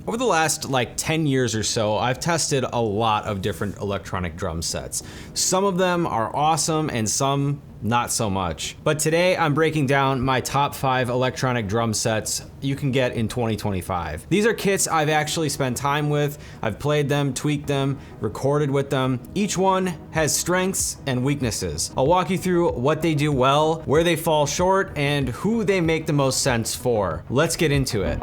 Over the last like 10 years or so, I've tested a lot of different electronic drum sets. Some of them are awesome and some not so much. But today I'm breaking down my top 5 electronic drum sets you can get in 2025. These are kits I've actually spent time with. I've played them, tweaked them, recorded with them. Each one has strengths and weaknesses. I'll walk you through what they do well, where they fall short, and who they make the most sense for. Let's get into it.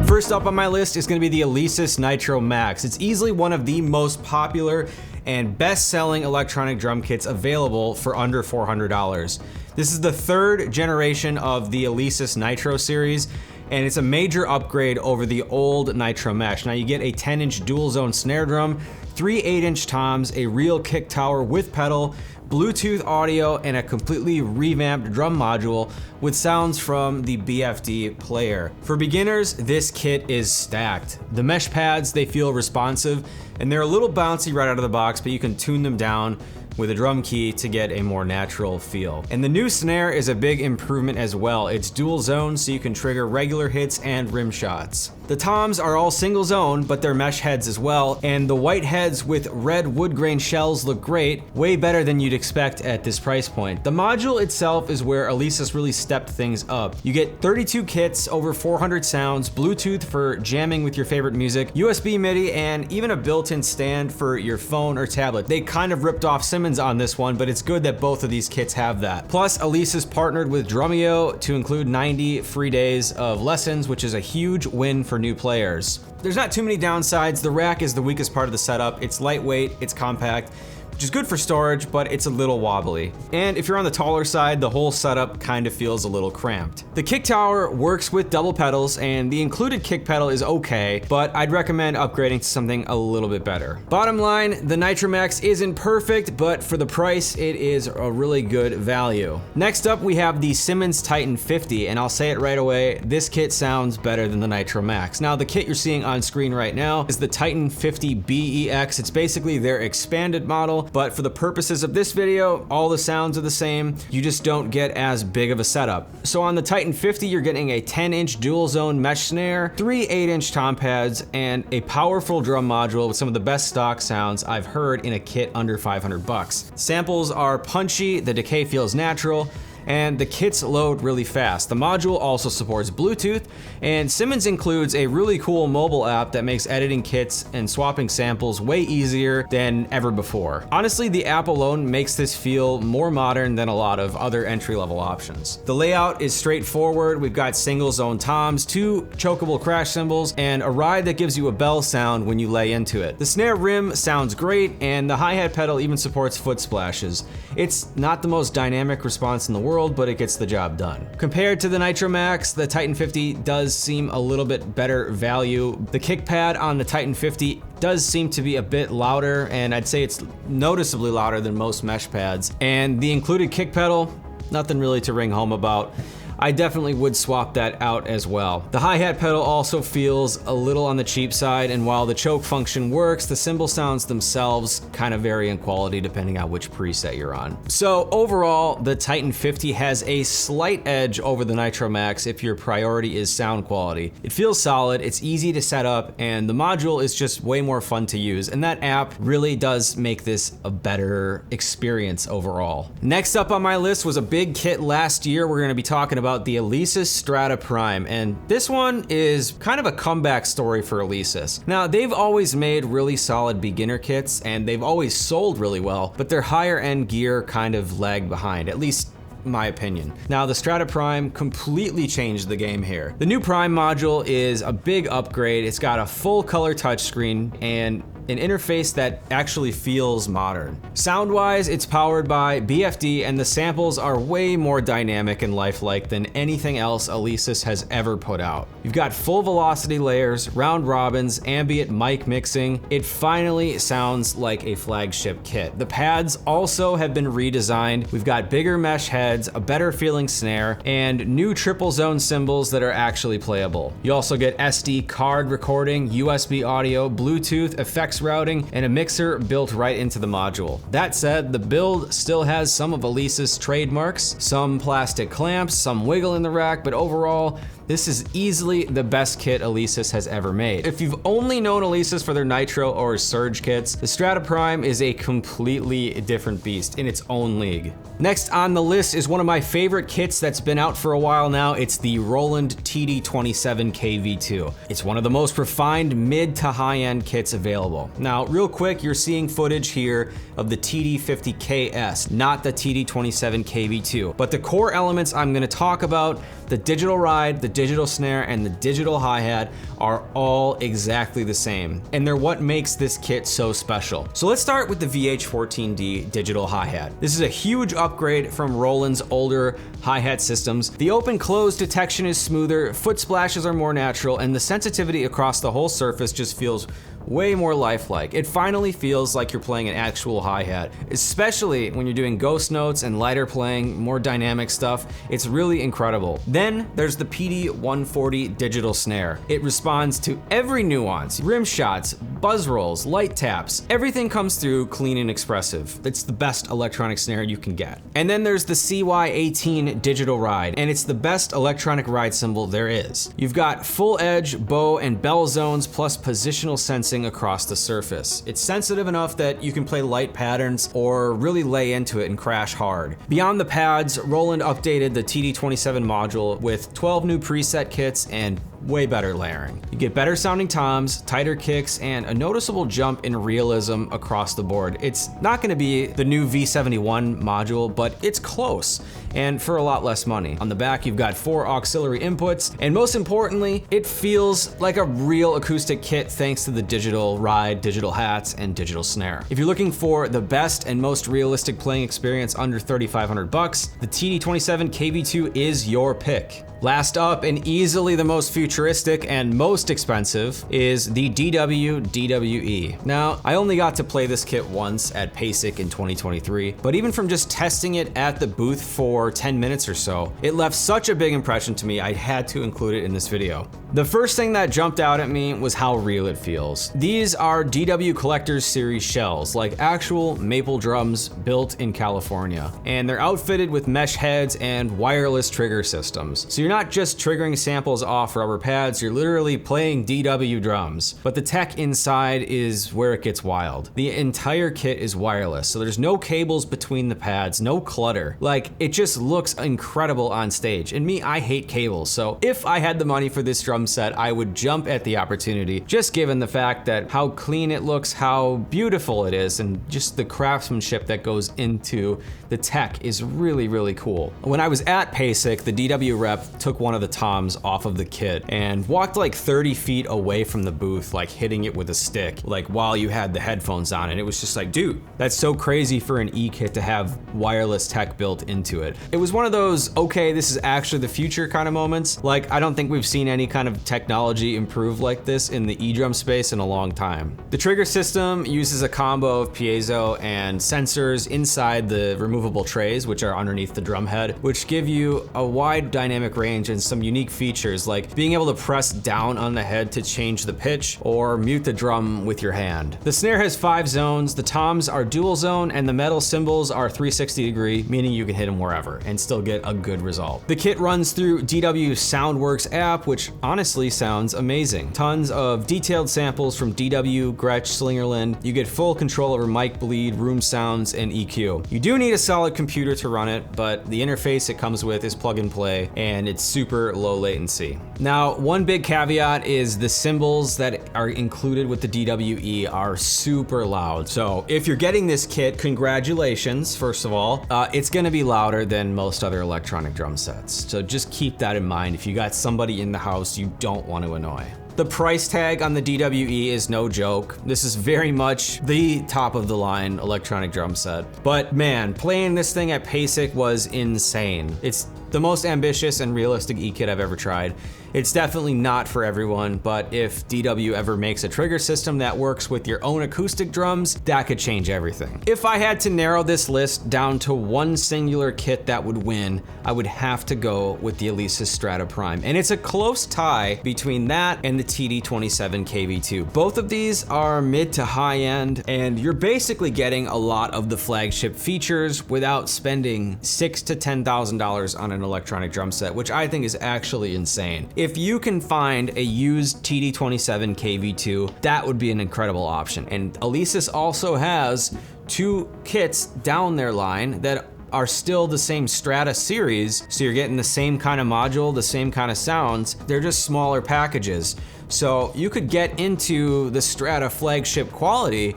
First up on my list is going to be the Alesis Nitro Max. It's easily one of the most popular and best-selling electronic drum kits available for under $400. This is the 3rd generation of the Alesis Nitro series, and it's a major upgrade over the old Nitro Max. Now you get a 10-inch dual zone snare drum, 3 8-inch toms, a real kick tower with pedal, Bluetooth audio, and a completely revamped drum module with sounds from the BFD player. For beginners, this kit is stacked. The mesh pads, they feel responsive, and they're a little bouncy right out of the box, but you can tune them down with a drum key to get a more natural feel. And the new snare is a big improvement as well. It's dual zone, so you can trigger regular hits and rim shots. The toms are all single zone, but they're mesh heads as well, and the white heads with red wood grain shells look great, way better than you'd expect at this price point. The module itself is where Alesis really stepped things up. You get 32 kits, over 400 sounds, Bluetooth for jamming with your favorite music, USB MIDI, and even a built-in stand for your phone or tablet. They kind of ripped off Simmons on this one, but it's good that both of these kits have that. Plus, Alesis partnered with Drumeo to include 90 free days of lessons, which is a huge win for new players. There's not too many downsides. The rack is the weakest part of the setup. It's lightweight, it's compact, which is good for storage, but it's a little wobbly. And if you're on the taller side, the whole setup kind of feels a little cramped. The kick tower works with double pedals, and the included kick pedal is okay, but I'd recommend upgrading to something a little bit better. Bottom line, the Nitro Max isn't perfect, but for the price, it is a really good value. Next up, we have the Simmons Titan 50, and I'll say it right away, this kit sounds better than the Nitro Max. Now, the kit you're seeing on screen right now is the Titan 50 BEX. It's basically their expanded model, but for the purposes of this video, all the sounds are the same. You just don't get as big of a setup. So on the Titan 50, you're getting a 10-inch dual zone mesh snare, 3 8-inch tom pads, and a powerful drum module with some of the best stock sounds I've heard in a kit under 500 bucks. Samples are punchy, the decay feels natural, and the kits load really fast. The module also supports Bluetooth, and Simmons includes a really cool mobile app that makes editing kits and swapping samples way easier than ever before. Honestly, the app alone makes this feel more modern than a lot of other entry-level options. The layout is straightforward. We've got single zone toms, 2 chokeable crash cymbals, and a ride that gives you a bell sound when you lay into it. The snare rim sounds great, and the hi-hat pedal even supports foot splashes. It's not the most dynamic response in the world, but it gets the job done. Compared to the Nitro Max, the Titan 50 does seem a little bit better value. The kick pad on the Titan 50 does seem to be a bit louder, and I'd say it's noticeably louder than most mesh pads. And the included kick pedal, nothing really to ring home about. I definitely would swap that out as well. The hi-hat pedal also feels a little on the cheap side, and while the choke function works, the cymbal sounds themselves kind of vary in quality depending on which preset you're on. So overall, the Titan 50 has a slight edge over the Nitro Max if your priority is sound quality. It feels solid, it's easy to set up, and the module is just way more fun to use, and that app really does make this a better experience overall. Next up on my list was a big kit last year. We're gonna be talking about the Alesis Strata Prime, and this one is kind of a comeback story for Alesis. Now, they've always made really solid beginner kits, and they've always sold really well, but their higher end gear kind of lagged behind, at least my opinion. Now, the Strata Prime completely changed the game here. The new Prime module is a big upgrade. It's got a full color touchscreen and an interface that actually feels modern. Sound-wise, it's powered by BFD, and the samples are way more dynamic and lifelike than anything else Alesis has ever put out. You've got full velocity layers, round robins, ambient mic mixing. It finally sounds like a flagship kit. The pads also have been redesigned. We've got bigger mesh heads, a better feeling snare, and new triple zone cymbals that are actually playable. You also get SD card recording, USB audio, Bluetooth, effects hex routing, and a mixer built right into the module. That said, the build still has some of Alesis trademarks, some plastic clamps, some wiggle in the rack, but overall, this is easily the best kit Alesis has ever made. If you've only known Alesis for their Nitro or Surge kits, the Strata Prime is a completely different beast in its own league. Next on the list is one of my favorite kits that's been out for a while now. It's the Roland TD-27KV2. It's one of the most refined mid to high-end kits available. Now, real quick, you're seeing footage here of the TD-50KS, not the TD-27KV2. But the core elements I'm gonna talk about, the digital ride, the digital snare, and the digital hi-hat are all exactly the same, and they're what makes this kit so special. So let's start with the VH14D digital hi-hat. This is a huge upgrade from Roland's older hi-hat systems. The open-close detection is smoother, foot splashes are more natural, and the sensitivity across the whole surface just feels way more lifelike. It finally feels like you're playing an actual hi-hat, especially when you're doing ghost notes and lighter playing, more dynamic stuff. It's really incredible. Then there's the PD-140 digital snare. It responds to every nuance, rim shots, buzz rolls, light taps. Everything comes through clean and expressive. It's the best electronic snare you can get. And then there's the CY18 digital ride, and it's the best electronic ride cymbal there is. You've got full edge, bow, and bell zones plus positional sensing across the surface. It's sensitive enough that you can play light patterns or really lay into it and crash hard. Beyond the pads, Roland updated the TD-27 module with 12 new preset kits and way better layering. You get better sounding toms, tighter kicks, and a noticeable jump in realism across the board. It's not gonna be the new V71 module, but it's close, and for a lot less money. On the back, you've got 4 auxiliary inputs, and most importantly, it feels like a real acoustic kit thanks to the digital ride, digital hats, and digital snare. If you're looking for the best and most realistic playing experience under $3,500, the TD-27KV2 is your pick. Last up, and easily the most futuristic and most expensive, is the DWE. Now, I only got to play this kit once at PASIC in 2023, but even from just testing it at the booth for 10 minutes or so, it left such a big impression to me I had to include it in this video. The first thing that jumped out at me was how real it feels. These are DW Collector's Series shells, like actual maple drums built in California, and they're outfitted with mesh heads and wireless trigger systems. So you're not just triggering samples off rubber pads, you're literally playing DW drums. But the tech inside is where it gets wild. The entire kit is wireless, so there's no cables between the pads, no clutter. Like, it just looks incredible on stage. And me, I hate cables, so if I had the money for this drum set, I would jump at the opportunity, just given the fact that how clean it looks, how beautiful it is, and just the craftsmanship that goes into the tech is really, really cool. When I was at PASIC, the DW rep took one of the toms off of the kit and walked like 30 feet away from the booth, like hitting it with a stick, like while you had the headphones on, and it was just like, dude, that's so crazy for an E-kit to have wireless tech built into it. It was one of those, okay, this is actually the future kind of moments. Like, I don't think we've seen any kind of technology improve like this in the E-drum space in a long time. The trigger system uses a combo of piezo and sensors inside the removable trays, which are underneath the drum head, which give you a wide dynamic range and some unique features like being able to press down on the head to change the pitch or mute the drum with your hand. The snare has 5 zones, the toms are dual zone, and the metal cymbals are 360 degree, meaning you can hit them wherever and still get a good result. The kit runs through DW Soundworks app, which honestly sounds amazing. Tons of detailed samples from DW, Gretsch, Slingerland. You get full control over mic bleed, room sounds, and EQ. You do need a solid computer to run it, but the interface it comes with is plug and play, and it's super low latency. Now, one big caveat is the cymbals that are included with the DWE are super loud. So if you're getting this kit, congratulations, first of all. It's gonna be louder than most other electronic drum sets. So just keep that in mind if you got somebody in the house you don't want to annoy. The price tag on the DWE is no joke. This is very much the top of the line electronic drum set. But man, playing this thing at PASIC was insane. It's the most ambitious and realistic E-kit I've ever tried. It's definitely not for everyone, but if DW ever makes a trigger system that works with your own acoustic drums, that could change everything. If I had to narrow this list down to one singular kit that would win, I would have to go with the Alesis Strata Prime. And it's a close tie between that and the TD-27KV2. Both of these are mid to high end, and you're basically getting a lot of the flagship features without spending $6,000 to $10,000 on an electronic drum set, which I think is actually insane. If you can find a used TD-27KV2, that would be an incredible option. And Alesis also has two kits down their line that are still the same Strata series, so you're getting the same kind of module, the same kind of sounds. They're just smaller packages. So you could get into the Strata flagship quality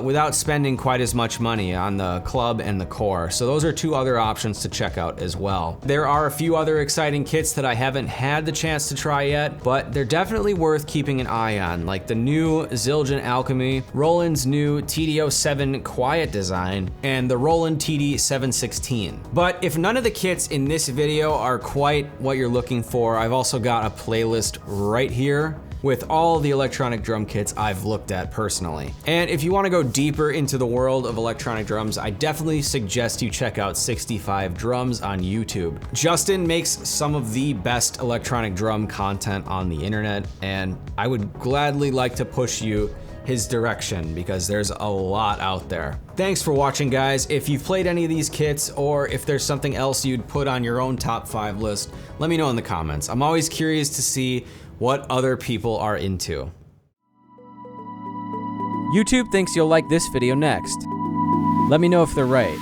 without spending quite as much money on the club and the core. So those are two other options to check out as well. There are a few other exciting kits that I haven't had the chance to try yet, but they're definitely worth keeping an eye on, like the new Zildjian Alchemy, Roland's new TD-07 Quiet design, and the Roland TD-716. But if none of the kits in this video are quite what you're looking for, I've also got a playlist right here with all the electronic drum kits I've looked at personally. And if you want to go deeper into the world of electronic drums, I definitely suggest you check out 65 Drums on YouTube. Justin makes some of the best electronic drum content on the internet, and I would gladly like to push you his direction because there's a lot out there. Thanks for watching, guys. If you've played any of these kits, or if there's something else you'd put on your own top 5 list, let me know in the comments. I'm always curious to see what other people are into. YouTube thinks you'll like this video next. Let me know if they're right.